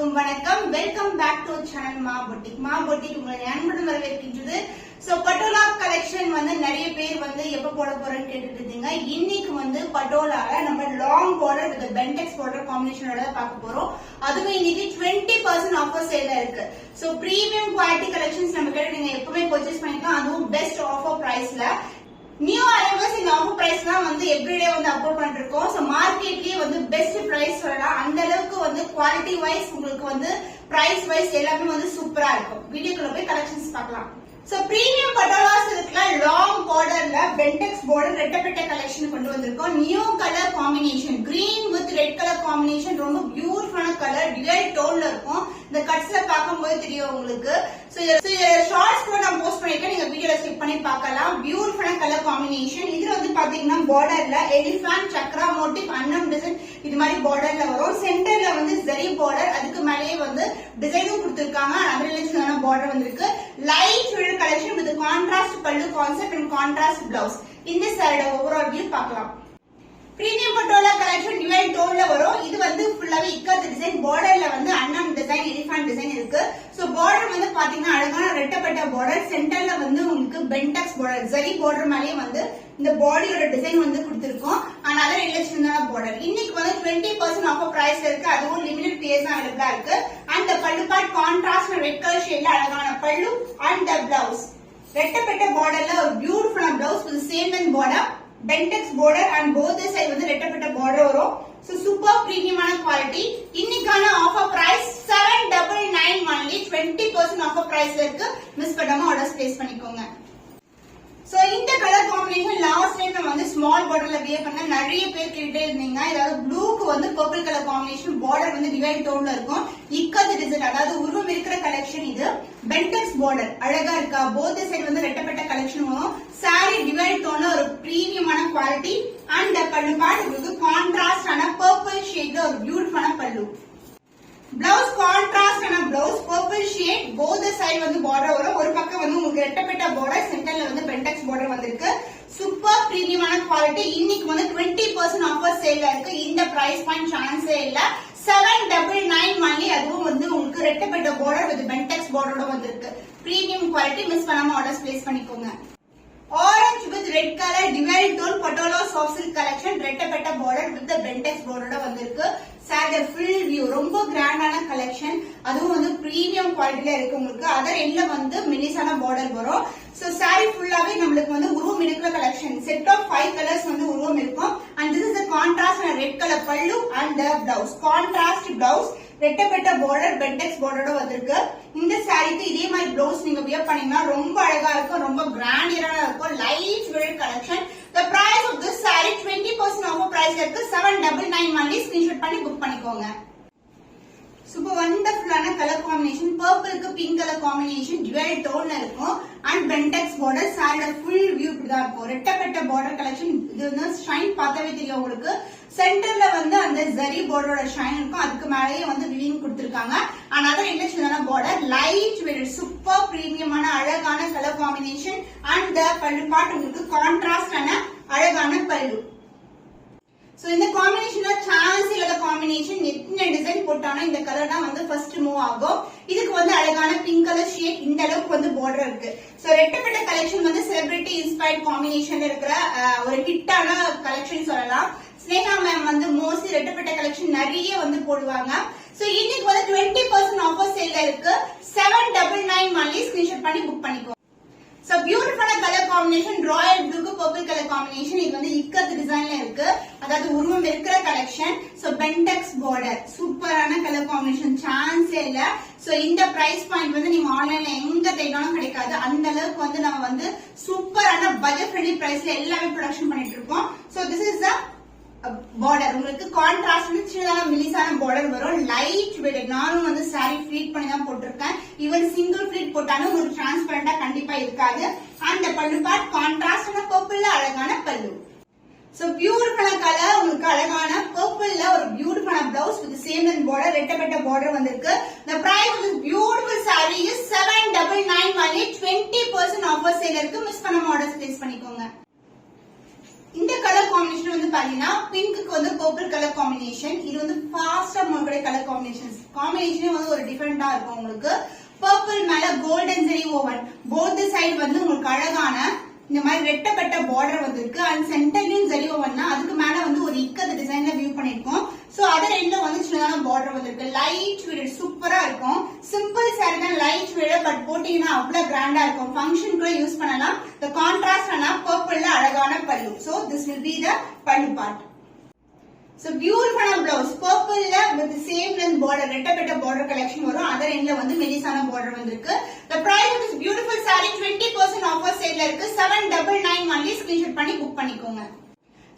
அனைவருக்கும் வணக்கம். Welcome back to channel மா பொட்டிக் உங்களை அன்புடன் வரவேற்கின்றது. சோ பட்டோலா கலெக்ஷன் நிறைய பேர் எப்ப போட போறேன்னு கேட்டுட்டு இருந்தீங்க. இன்னைக்கு பட்டோலால நம்ம லாங் பார்டர் வித் பென்டெக்ஸ் பார்டர் காம்பினேஷனோட பார்க்க போறோம். அதுவும் இன்னைக்கு 20% ஆஃபர் சேல்ல இருக்கு. சோ பிரீமியம் குவாலிட்டி கலெக்ஷன்ஸ் நம்ம கிட்ட நீங்க எப்பவுமே பர்ச்சேஸ் பண்ணிக்கலாம். அதுவும் பெஸ்ட் ஆஃபர் பிரைஸ்ல. நியூ அரைவல்ஸ் இந்த ஆஃபர் பிரைஸ் தான் எவ்ரிடே அப்லோட் பண்ணிட்டு இருக்கோம். சோ மார்க்கெட்லயே பெஸ்ட் பிரைஸ் சொல்லலாம். அந்த அளவுக்கு குவாலிட்டி வைஸ் உங்களுக்கு பிரைஸ் வைஸ் எல்லாமே சூப்பரா இருக்கும். வீடியோக்குள்ள போய் கலெக்ஷன்ஸ் பார்க்கலாம். சோ பிரீமியம் பட்டோலாஸ் இருக்குல லாங் பார்டர்ல பென்டெக்ஸ் பார்டர் ரெட்டப்பட்ட கலெக்ஷன் கொண்டு வந்திருக்கோம். New colour combination green with red colour combination ரொம்ப பியூட்டிஃபுல்லான கலர் டியூல் டோன்ல இருக்கும். இந்த கட்ஸ்ல பார்க்கும்போது தெரியும் உங்களுக்கு. சோ ஷார்ட்ஸ் கூட நான் போஸ்ட் பண்ணிருக்கேன். நீங்க வீடியோல ஸ்கிப் பண்ணி பார்க்கலாம். பியூட்டிஃபுல்லான கலர் காம்பினேஷன். இதுல பாத்தீங்கன்னா பார்டர்ல எலிஃபண்ட் சக்ரா மோட்டிவ் அன்னம் டிசைன் இது மாதிரி பார்டர்ல வரும். சென்டர்ல ஜரி பார்டர் அதுக்கு மேலேயே டிசைனும் கொடுத்திருக்காங்க. அதனால பார்டர் வந்திருக்கு. லைட் கலெக்ஷன் வித் கான்ட்ராஸ்ட் பல்லு கான்செப்ட் அண்ட் கான்ட்ராஸ்ட் பிளவுஸ். இந்த சாரியோட ஓவரால் வியூ பார்க்கலாம். பிரீமியம் பட்டோலா கலெக்ஷன் டிவைன் டோன்ல வரும். இது ஃபுல்லாவே இக்கத் டிசைன். பார்டர்ல அன்னம் டிசைன் எலிஃபண்ட் டிசைன் இருக்கு. சோ பார்டர் பாத்தீங்கன்னா அழகான ரெட்டப்பட்ட பார்டர். சென்டர்ல உங்களுக்கு பென்டெக்ஸ் பார்டர் ஜரி பார்டர் மேலேயே இந்த பாடியோட டிசைன் கொடுத்திருக்கோம். அண்ட் அதர் இல்ல பார்டர். இன்னைக்கு 20% ஆஃபர் பிரைஸ் இருக்கு. அதுவும் லிமிடெட் பீரியட்ஸ் தான் அவைலபிளா இருக்கு. அண்ட் பல்லு பார்ட் கான்ட்ராஸ்ட் ரெட் கலர் ஷேட்ல அழகான பல்லு அண்ட் பிளவுஸ். ரெட்டப்பட்ட பார்டர்ல ஒரு பியூட்டிஃபுல்லான blouse with same and border pentex border and both side ரெட்டப்பட்ட பார்டர் வரும். சோ சூப்பர் பிரீமியமான குவாலிட்டி. இன்னைக்கான ஆஃபர் பிரைஸ் 799 only. 20% ஆஃபர் பிரைஸ்ல இருக்கு. மிஸ் பண்ணாம ஆர்டர்ஸ் பிளேஸ் பண்ணிக்கோங்க. சோ இந்த கலர் காம்பினேஷன் லாஸ்ட் டைம் நம்ம ஸ்மால் பார்டர்ல வியர் பண்ண நிறைய பேர் கேட்டே இருந்தீங்க. அதாவது ப்ளூக்கு purple colour combination border divine டோன்ல இருக்கும். இக்கத் டிசைன் அதாவது உருவம் இருக்கிற கலெக்ஷன். இது பென்டெக்ஸ் பார்டர் அழகா இருக்கா. போத் சைடு ரெட்டப்பட்ட கலெக்ஷன் வரும். சாரி டிவைன் டோன்ல ஒரு பிரீமியமான குவாலிட்டி. அண்ட் பல்லு பார்ட் உங்களுக்கு கான்ட்ராஸ்ட் ஆன பர்பிள் ஷேட்ல ஒரு பியூட்டிஃபுல்லான பல்லு. பிளவுஸ் கான்ட்ராஸ்ட் ஆன blouse purple shade. Both side border வரும். ஒரு பக்கம் உங்களுக்கு ரெட்டப்பட்ட பார்டர், சென்டர்ல பென்டெக்ஸ் பார்டர் வந்திருக்கு. சூப்பர் பிரீமியமான குவாலிட்டி. இன்னைக்கு 20% ஆஃபர் சேல்ல இருக்கு. இந்த பிரைஸ் பாயிண்ட் சான்ஸே இல்ல. 799 only. அதுவும் உங்களுக்கு ரெட்டப்பட்ட பார்டர் வித் பென்டெக்ஸ் பார்டரோட வந்திருக்கு. Premium quality. மிஸ் பண்ணாம ஆர்டர்ஸ் பிளேஸ் பண்ணிக்கோங்க. Orange with red colour divine tone patola soft silk collection ரெட்டப்பட்ட பார்டர் வித் பென்டெக்ஸ் பார்டரோட வந்திருக்கு. சாரி ஃபுல் வியூ ரொம்ப கிராண்டான கலெக்ஷன். அதுவும் பிரீமியம் குவாலிட்டில இருக்கு. உங்களுக்கு அதர் எண்ட்ல மெலிசான பார்டர் வரும். சோ சாரி ஃபுல்லாவே நம்மளுக்கு உருவம் இருக்கிற கலெக்ஷன். செட் ஆஃப் 5 கலர்ஸ் உருவம் இருக்கும். And this is the contrast red colour பல்லு அண்ட் பிளவுஸ் கான்ட்ராஸ்ட் பிளவுஸ். ரெட்டப்பட்ட பார்டர் பென்டெக்ஸ் பார்டரோட வந்திருக்கு. இந்த சாரிக்கு இதே மாதிரி பிளவுஸ் நீங்க வியர் பண்ணீங்கன்னா ரொம்ப அழகா இருக்கும். ரொம்ப கிராண்டியரான இருக்கும். Light weight collection. The price of this saree 20% offer price இருக்கு. 799 only. ஸ்கிரீன்ஷாட் பண்ணி புக் பண்ணிக்கோங்க. சூப்பர் வண்டர்ஃபுல்லான கலர் காம்பினேஷன். பர்பிளுக்கு பிங்க் கலர் காம்பினேஷன் டிவைட் டோன்ல இருக்கும். And pentex border. சாரியோட ஃபுல் வியூ இப்படிதான் இருக்கும். ரெட்டப்பட்ட பார்டர் கலெக்ஷன். இது ஷைன் பார்த்தாவே தெரியும் உங்களுக்கு. சென்டர்ல அந்த ஜரி பார்டரோட ஷைன் இருக்கும். அதுக்கு மேலேயே விவிங் கொடுத்திருக்காங்க. அண்ட் அதர் இல்ல பார்டர் லைட் வெயிட் சூப்பர் பிரீமியமான அழகான கலர் காம்பினேஷன். அண்ட் பல்லு பார்ட் உங்களுக்கு கான்ட்ராஸ்ட் ஆன அழகான பல்லு. சோ இந்த காம்பினேஷன்ல சான்ஸ் இல்லாத காம்பினேஷன். என்ன டிசைன் போட்டாலும் இந்த கலர் தான் ஃபர்ஸ்ட் மூவ் ஆகும். இதுக்கு அழகான பிங்க் கலர் ஷேட். இந்த அளவுக்கு பார்டர் இருக்கு. சோ ரெட்டப்பட்ட கலெக்ஷன் செலிபிரிட்டி இன்ஸ்பயர்ட் காம்பினேஷன்ல இருக்கிற ஒரு ஹிட்டான கலெக்ஷன் சொல்லலாம். ஸ்னேகா மேம் மோஸ்ட்லி ரெட்டப்பட்ட கலெக்ஷன் நிறைய போடுவாங்க. சோ இன்னைக்கு 20% ஆஃபர் சேல்ல இருக்கு. 799 only. ஸ்கிரீன்ஷாட் பண்ணி புக் பண்ணிக்கோ. சோ பியூட்டிஃபுல்லான கலர் காம்பினேஷன். ராயல் ப்ளூக்கு பர்பிள் கலர் காம்பினேஷன். இது இக்கத் டிசைன்ல இருக்கு. அதாவது உருவம் இருக்கிற கலெக்ஷன். சோ பென்டெக்ஸ் பார்டர் சூப்பரான கலர் காம்பினேஷன். சான்ஸே இல்ல. சோ இந்த பிரைஸ் பாயிண்ட் நீங்க ஆன்லைன்ல எங்க தேடினாலும் கிடைக்காது. அந்த அளவுக்கு நம்ம சூப்பரான பட்ஜெட் ஃப்ரெண்ட்லி பிரைஸ்ல எல்லாமே ப்ரொடக்ஷன் பண்ணிட்டு இருக்கோம். So this is the border. உங்களுக்கு கான்ட்ராஸ்ட் சின்னதான மெலிசான பார்டர் வரும். Light weight. நானும் சாரி ஃபிளீட் பண்ணி தான் போட்டிருக்கேன். ஈவன் சிங்கிள் ஃபிளீட் போட்டாலும் உங்களுக்கு டிரான்ஸ்பரண்டா கண்டிப்பா இருக்காது. அந்த பல்லு பார்ட் கான்ட்ராஸ்ட் பர்பிள்ல அழகான பல்லு. சோ பியூட்டிஃபுல்லான கலர். உங்களுக்கு அழகான பர்பிள்ல ஒரு பியூட்டிஃபுல்லான blouse with same and border ரெட்டப்பட்ட பார்டர் வந்திருக்கு. The price of this beautiful saree is 799 only. 20% offer sale இருக்கு. மிஸ் பண்ணாம ஆர்டர்ஸ் பிளேஸ் பண்ணிக்கோங்க. இந்த கலர் காம்பினேஷன் பாத்தீங்கன்னா பிங்க்கு பர்பிள் கலர் காம்பினேஷன். இது ஃபாஸ்டா இதோட கலர் காம்பினேஷனே வந்து ஒரு டிஃபரெண்டா இருக்கும் உங்களுக்கு. பர்பிள் மேல கோல்டன் ஜெரி ஓவன், போத் சைடு வந்து உங்களுக்கு அழகான இந்த மாதிரி ரெட்டப்பட்ட பார்டர் வந்திருக்கு. அண்ட் சென்டர்லயும் ஜெரி ஓவன்னா அதுக்கு மேல வந்து ஒரு இக்கது டிசைன்ல வியூ பண்ணிருக்கோம். சோ அது ரெண்டும் வந்து சின்னதான பார்டர் வந்திருக்கு. லைட் வெயிட் சூப்பரா இருக்கும். சிம்பிள் சாரி தான், லைட் வெயிட், பட் போட்டீங்கன்னா அவ்வளவு கிராண்டா இருக்கும். ஃபங்க்ஷன் கூட யூஸ் பண்ணலாம். இந்த கான்ட்ராஸ்ட் ஆனா பர்பிள்ல அழகான பல்லு. So this will be the பல்லு part. So beautiful blouse purple la with the same length border ரெட்டப்பட்ட border collection வரும். அதர் எண்ட்ல வந்து மெலிசான border வந்திருக்கு. The price of this beautiful saree 20% offer sale ல இருக்கு. 799 only. screenshot பண்ணி book பண்ணிக்கோங்க.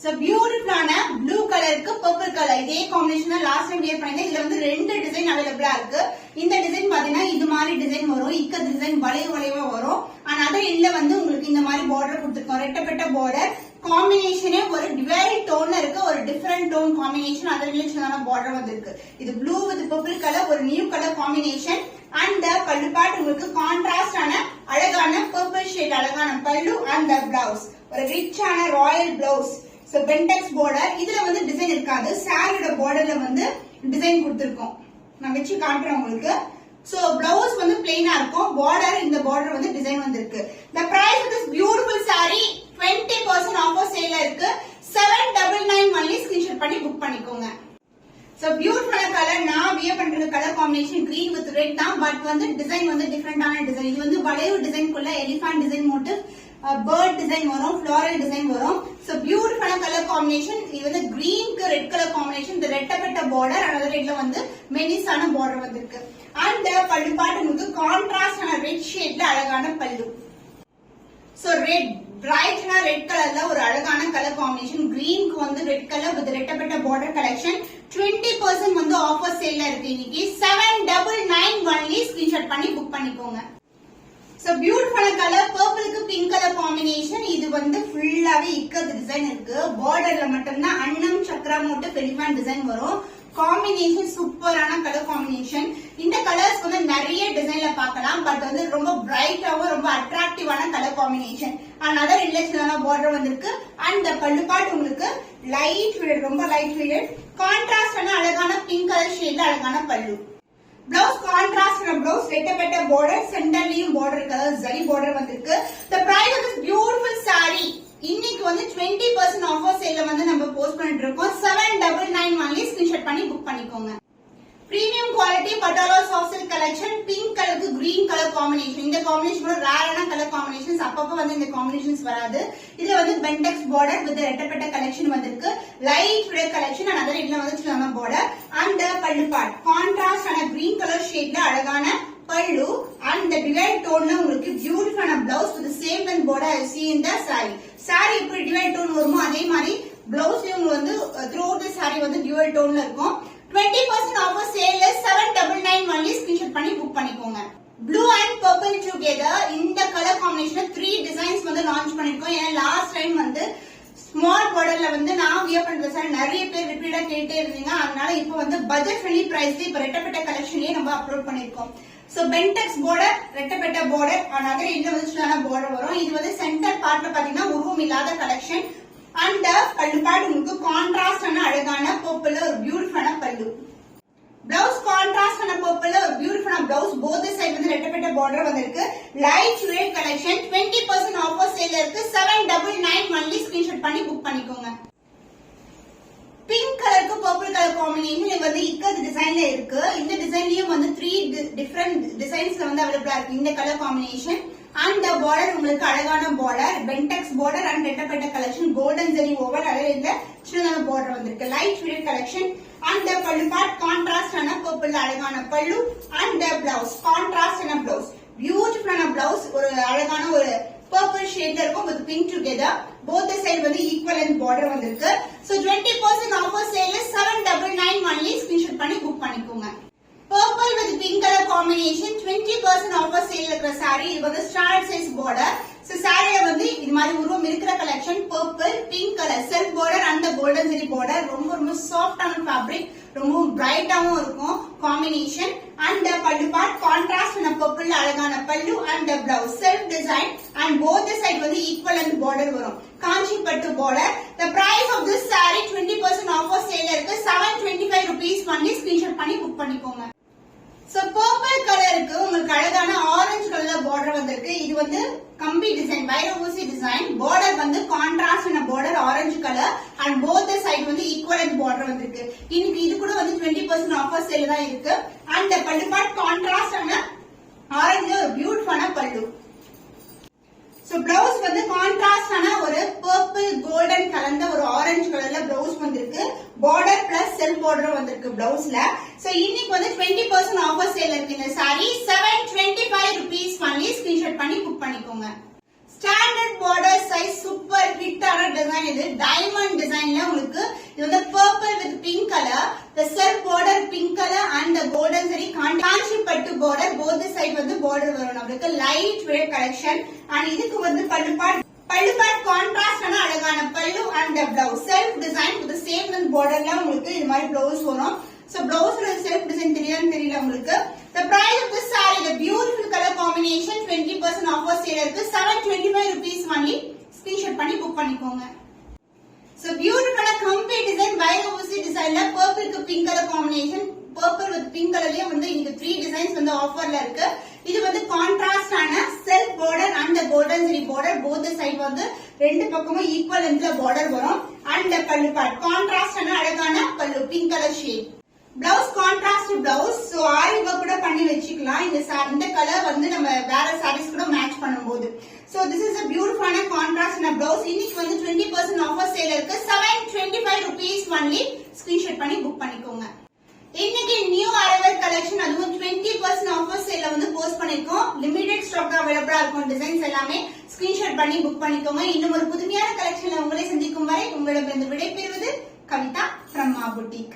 So beautiful ஆன blue கலருக்கு purple கலர் இதே காம்பினேஷன் தான் லாஸ்ட் டைம் வியர் பண்ணிருந்தேன். இதுல வந்து ரெண்டு டிசைன் அவைலபிளா இருக்கு. இந்த டிசைன் பாத்தீங்கன்னா இது மாதிரி டிசைன் வரும், இக்க டிசைன் வளைவா வரும். ஆனா அதர் எண்ட்ல வந்து உங்களுக்கு இந்த மாதிரி border கொடுத்திருக்கோம். ரெட்டப்பட்ட border காம்பினேஷனே ஒரு டிவைட் டோன்ல இருக்கு, ஒரு டிஃபரெண்ட் டோன் காம்பினேஷன். அதர் ரிலேஷனான பார்டர் வந்திருக்கு. இது ப்ளூ வித் பர்பிள் கலர், ஒரு நியூ கலர் காம்பினேஷன். அண்ட் பல்லு பார்ட் உங்களுக்கு கான்ட்ராஸ்ட் ஆன அழகான பர்பிள் ஷேட் அழகான பல்லு. அண்ட் பிளவுஸ் ஒரு ரிச்சான royal blouse. So pentex border. இதுல வந்து டிசைன் இருக்காது, சாரியோட பார்டர்ல வந்து டிசைன் கொடுத்திருக்கோம். நான் வச்சு காட்டுறேன் உங்களுக்கு. சோ பிளவுஸ் வந்து பிளெயினா இருக்கும், பார்டர் இந்த பார்டர் வந்து டிசைன் வந்திருக்கு. The price of this beautiful saree 20% offer சேல்ல இருக்கு. 799 only. ஸ்கிரீன்ஷாட் பண்ணி புக் பண்ணிக்கோங்க. சோ பியூட்டிஃபுல்லான கலர். நான் வியர் பண்ற colour combination green with red தான், பட் வந்து டிசைன் வந்து டிஃபரெண்டான டிசைன். இது வந்து வளைவு டிசைன்க்குள்ள elephant design motif, bird design வரும், ஃப்ளோரல் டிசைன் வரும். சோ பியூட்டிஃபுல்லான கலர் காம்பினேஷன். இது வந்து கிரீனுக்கு ரெட் கலர் காம்பினேஷன். இந்த ரெட்டப்பட்ட பார்டர், அதாவது ரெட்ல வந்து மெலிசான பார்டர் வந்திருக்கு. அண்ட் பல்லு பார்ட் உங்களுக்கு கான்ட்ராஸ்ட் ஆன ரெட் ஷேட்ல அழகான பல்லு. சோ ரெட் பிரைட்னா ரெட் கலர்ல ஒரு அழகான கலர் காம்பினேஷன். கிரீனுக்கு வந்து ரெட் கலர் வித் ரெட்டப்பட்ட பார்டர் கலெக்ஷன். 20% வந்து ஆஃபர் சேல்ல இருக்கு இன்னைக்கு. 799 only. ஸ்கிரீன்ஷாட் பண்ணி புக் பண்ணிக்கோங்க. சோ பியூட்டிஃபுல் கலர் பர்பிளுக்கு பிங்க் கலர் காம்பினேஷன். இது வந்து ஃபுல்லாவே இக்கது டிசைன் இருக்கு. பார்டர்ல மட்டும்தான் அன்னம் சக்கரா மோட்டிவ் எலிஃபண்ட் டிசைன் வரும். காம்பினேஷன் சூப்பரான கலர் காம்பினேஷன். இந்த கலர்ஸ் வந்து நிறைய டிசைன்ல பார்க்கலாம், பட் வந்து ரொம்ப பிரைட்டாவும் ரொம்ப அட்ராக்டிவான கலர் காம்பினேஷன். அனதர் ரிலேஷனான பார்டர் வந்திருக்கு. அண்ட் பல்லு பார்ட் உங்களுக்கு லைட் வெயிட், ரொம்ப லைட் வெயிட், கான்ட்ராஸ்டான அழகான பிங்க் கலர் ஷேட்ல அழகான பல்லு. பிளவுஸ் கான்ட்ராஸ்ட் பிளவுஸ், ரெட்டப்பட்ட பார்டர், சென்டர்லயும் பார்டர் கலர் ஜரி பார்டர் வந்திருக்கு. The price of this beautiful saree இன்னைக்கு வந்து 20% ஆஃபர் சேல்ல வந்து நம்ம போஸ்ட் பண்ணிட்டு இருக்கோம். 799 only. ஸ்கிரீன்ஷாட் பண்ணி புக் பண்ணிக்கோங்க. Premium quality patola soft silk collection. Pink கலருக்கு கிரீன் கலர் காம்பினேஷன். இந்த காம்பினேஷன் ரேரான கலர் காம்பினேஷன்ஸ், அப்பப்ப வந்து இந்த காம்பினேஷன்ஸ் வராது. இதுல வந்து பென்டெக்ஸ் பார்டர் வித் ரெட்டப்பட்ட கலெக்ஷன் வந்திருக்கு. Light red collection. அதனால இதுல வந்து சின்ன பார்டர். அண்ட் பல்லு பார்ட் கான்ட்ராஸ்ட் ஆன கிரீன் கலர் ஷேட்ல அழகான பல்லு. அண்ட் டிவைட் டோன்ல உங்களுக்கு பியூட்டிஃபுல்லான blouse with same length border I see in the saree. saree இப்படி டிவைட் டோன் வருமோ அதே மாதிரி பிளவுஸ்லயும் வந்து throughout the saree வந்து டியூவல் டோன்ல இருக்கும். 20% ஆஃபர் சேல்ல 799 only. ஸ்கிரீன்ஷாட் பண்ணி புக் பண்ணிக்கோங்க. Blue and purple together. இந்த கலர் காம்பினேஷன் 3 டிசைன்ஸ் வந்து லான்ச் பண்ணிருக்கோம். ஏன்னா லாஸ்ட் டைம் வந்து ஸ்மால் பார்டர்ல வந்து நான் வியர் பண்ற சார் நிறைய பேர் ரிப்பீட்டா கேட்டே இருந்தீங்க. அதனால இப்போ வந்து பட்ஜெட் ஃப்ரெண்ட்லி பிரைஸ்ல இப்ப ரெட்டப்பட்ட கலெக்ஷன்லயே நம்ம அப்லோட் பண்ணிருக்கோம். சோ பென்டெக்ஸ் பார்டர், ரெட்டப்பட்ட பார்டர், அதர் இந்த வந்து சின்ன பார்டர் வரும். இது வந்து சென்டர் பார்ட்ல பாத்தீங்கன்னா உருவம் இல்லாத கலெக்ஷன். அண்ட் பல்லு பார்ட் உங்களுக்கு கான்ட்ராஸ்ட் ஆன அழகான பர்பிள்ல ஒரு பியூட்டிஃபுல்லான பல்லு. பிளவுஸ் கான்ட்ராஸ்ட் ஆன பர்பிள்ல ஒரு பியூட்டிஃபுல்லான பிளவுஸ். போத் சைடு வந்து ரெட்டப்பட்ட பார்டர் வந்திருக்கு. Light weight collection. 20% ஆஃபர் சேல்ல இருக்கு. 799 only. ஸ்கிரீன்ஷாட் பண்ணி புக் பண்ணிக்கோங்க. பிங்க் கலருக்கு பர்பிள் கலர் காம்பினேஷன். இது வந்து இக்கது டிசைன்ல இருக்கு. இந்த டிசைன்லயும் வந்து 3 டிஃபரெண்ட் டிசைன்ஸ்ல வந்து அவைலபிளா இருக்கு இந்த கலர் காம்பினேஷன். அண்ட் பார்டர் உங்களுக்கு அழகான பார்டர், பென்டெக்ஸ் பார்டர் அண்ட் ரெட்டப்பட்ட கலெக்ஷன், கோல்டன் ஜெரி ஓவர், அதே இந்த சின்னதான பார்டர் வந்திருக்கு. Light weight collection. அண்ட் பல்லு பார்ட் கான்ட்ராஸ்ட் ஆன பர்பிள் அழகான பல்லு. அண்ட் பிளவுஸ் கான்ட்ராஸ்ட் ஆன பிளவுஸ், பியூட்டிஃபுல்லான பிளவுஸ். ஒரு அழகான ஒரு பர்பிள் ஷேட்ல இருக்கும் with pink together. both the side வந்து equal and border வந்திருக்கு. so 20% offer sale 799 only. screenshot பண்ணி book பண்ணிக்கோங்க. purple with pink color combination 20% offer sale இருக்கிற saree. இது வந்து standard size border. so saree வந்து இது மாதிரி உருவம் இருக்கிற collection purple pink color self border and the golden zari border. ரொம்ப ரொம்ப soft ஆன fabric, ரொம்ப பிரைட்டாவும் இருக்கும் combination. and பல்லு part contrast and purple அழகான பல்லு and the blouse self design and both the side வந்து equal and border வரும். காஞ்சி பட்டு border. The price of this saree 20% offer sale இருக்கு. 725 rupees only. Screenshot பண்ணி book பண்ணிக்கோங்க. So purple கலருக்கு உங்களுக்கு அழகான ஆரஞ்சு கலர்ல border வந்திருக்கு. இது வந்து கம்பி டிசைன், வைர ஊசி டிசைன். border வந்து கான்ட்ராஸ்ட் ஆன border orange colour and both the side வந்து ஈக்குவலன்ட் border வந்திருக்கு. இன்னைக்கு இது கூட வந்து 20% ஆஃபர் சேல் தான் இருக்கு. and the பல்லு பார்ட் கான்ட்ராஸ்ட் ஆன ஆரஞ்சு ஒரு பியூட்டிஃபுல்லான பல்லு. So blouse வந்து கான்ட்ராஸ்ட் ஆன ஒரு purple golden கலந்த ஒரு ஆரஞ்சு கலர்ல blouse வந்திருக்கு. border plus self border வந்திருக்கு blouseல. So இன்னைக்கு வந்து 20% ஆஃபர் சேல் இருக்கு இந்த saree. 725 rupees only. Screenshot பண்ணி book பண்ணிக்கோங்க. ஸ்டாண்டர்ட் border size சூப்பர் ஹிட்டான டிசைன். இது டைமண்ட் டிசைன்ல உங்களுக்கு இது வந்து purple with pink color, the self border pink color and the golden saree காஞ்சி பட்டு border. both the side வந்து border வரும். நமக்கு லைட் வெயிட் கலெக்ஷன். and இதுக்கு வந்து பல்லு பார்ட் கான்ட்ராஸ்ட் ஆன அழகான பல்லு and the blouse self design with the same borderல உங்களுக்கு இது மாதிரி blouse வரும். so blouseல self design தெரியல உங்களுக்கு. the price of this saree, the beautiful color combination, 20% offer sale இருக்கு. 725 rupees only. Screenshot பண்ணி book பண்ணிக்கோங்க. so beautiful கம்பி டிசைன், வைர ஊசி டிசைன்ல purple க்கு pink color combination, purple with pink colorலயே வந்து இங்க 3 designs வந்து ஆஃபர்ல இருக்கு. இது வந்து கான்ட்ராஸ்ட் ஆன self border and the golden saree border. both the side வந்து ரெண்டு பக்கமும் ஈக்குவல் லென்த்ல border வரும். and the பல்லு பார்ட் கான்ட்ராஸ்ட் ஆன அழகான பல்லு pink color shade. blouse contrast blouse. so ஆரி ஒர்க் கூட பண்ணி வெச்சுக்கலாம். இந்த கலர் வந்து நம்ம வேற sarees கூட மேட்ச் பண்ணும்போது. so this is a beautiful contrast na blouse. இன்னைக்கு வந்து 20% ஆஃபர் சேல் இருக்கு. 725 rupees only. Screenshot பண்ணி book பண்ணிக்கோங்க. இன்னைக்கு நியூ அரைவல் கலெக்ஷன், அதுவும் 20% ஆஃபர் சேல்ல வந்து போஸ்ட் பண்ணிருக்கோம். லிமிடெட் ஸ்டாக் அவைலபிளா இருக்கும். டிசைன்ஸ் எல்லாமே ஸ்கிரீன்ஷாட் பண்ணி புக் பண்ணிக்கோங்க. இன்னும் ஒரு புதுமையான கலெக்ஷன்ல உங்களை சந்திக்கும் வரை உங்களிடமிருந்து விடைபெறுவது கவிதா from Ma Boutique.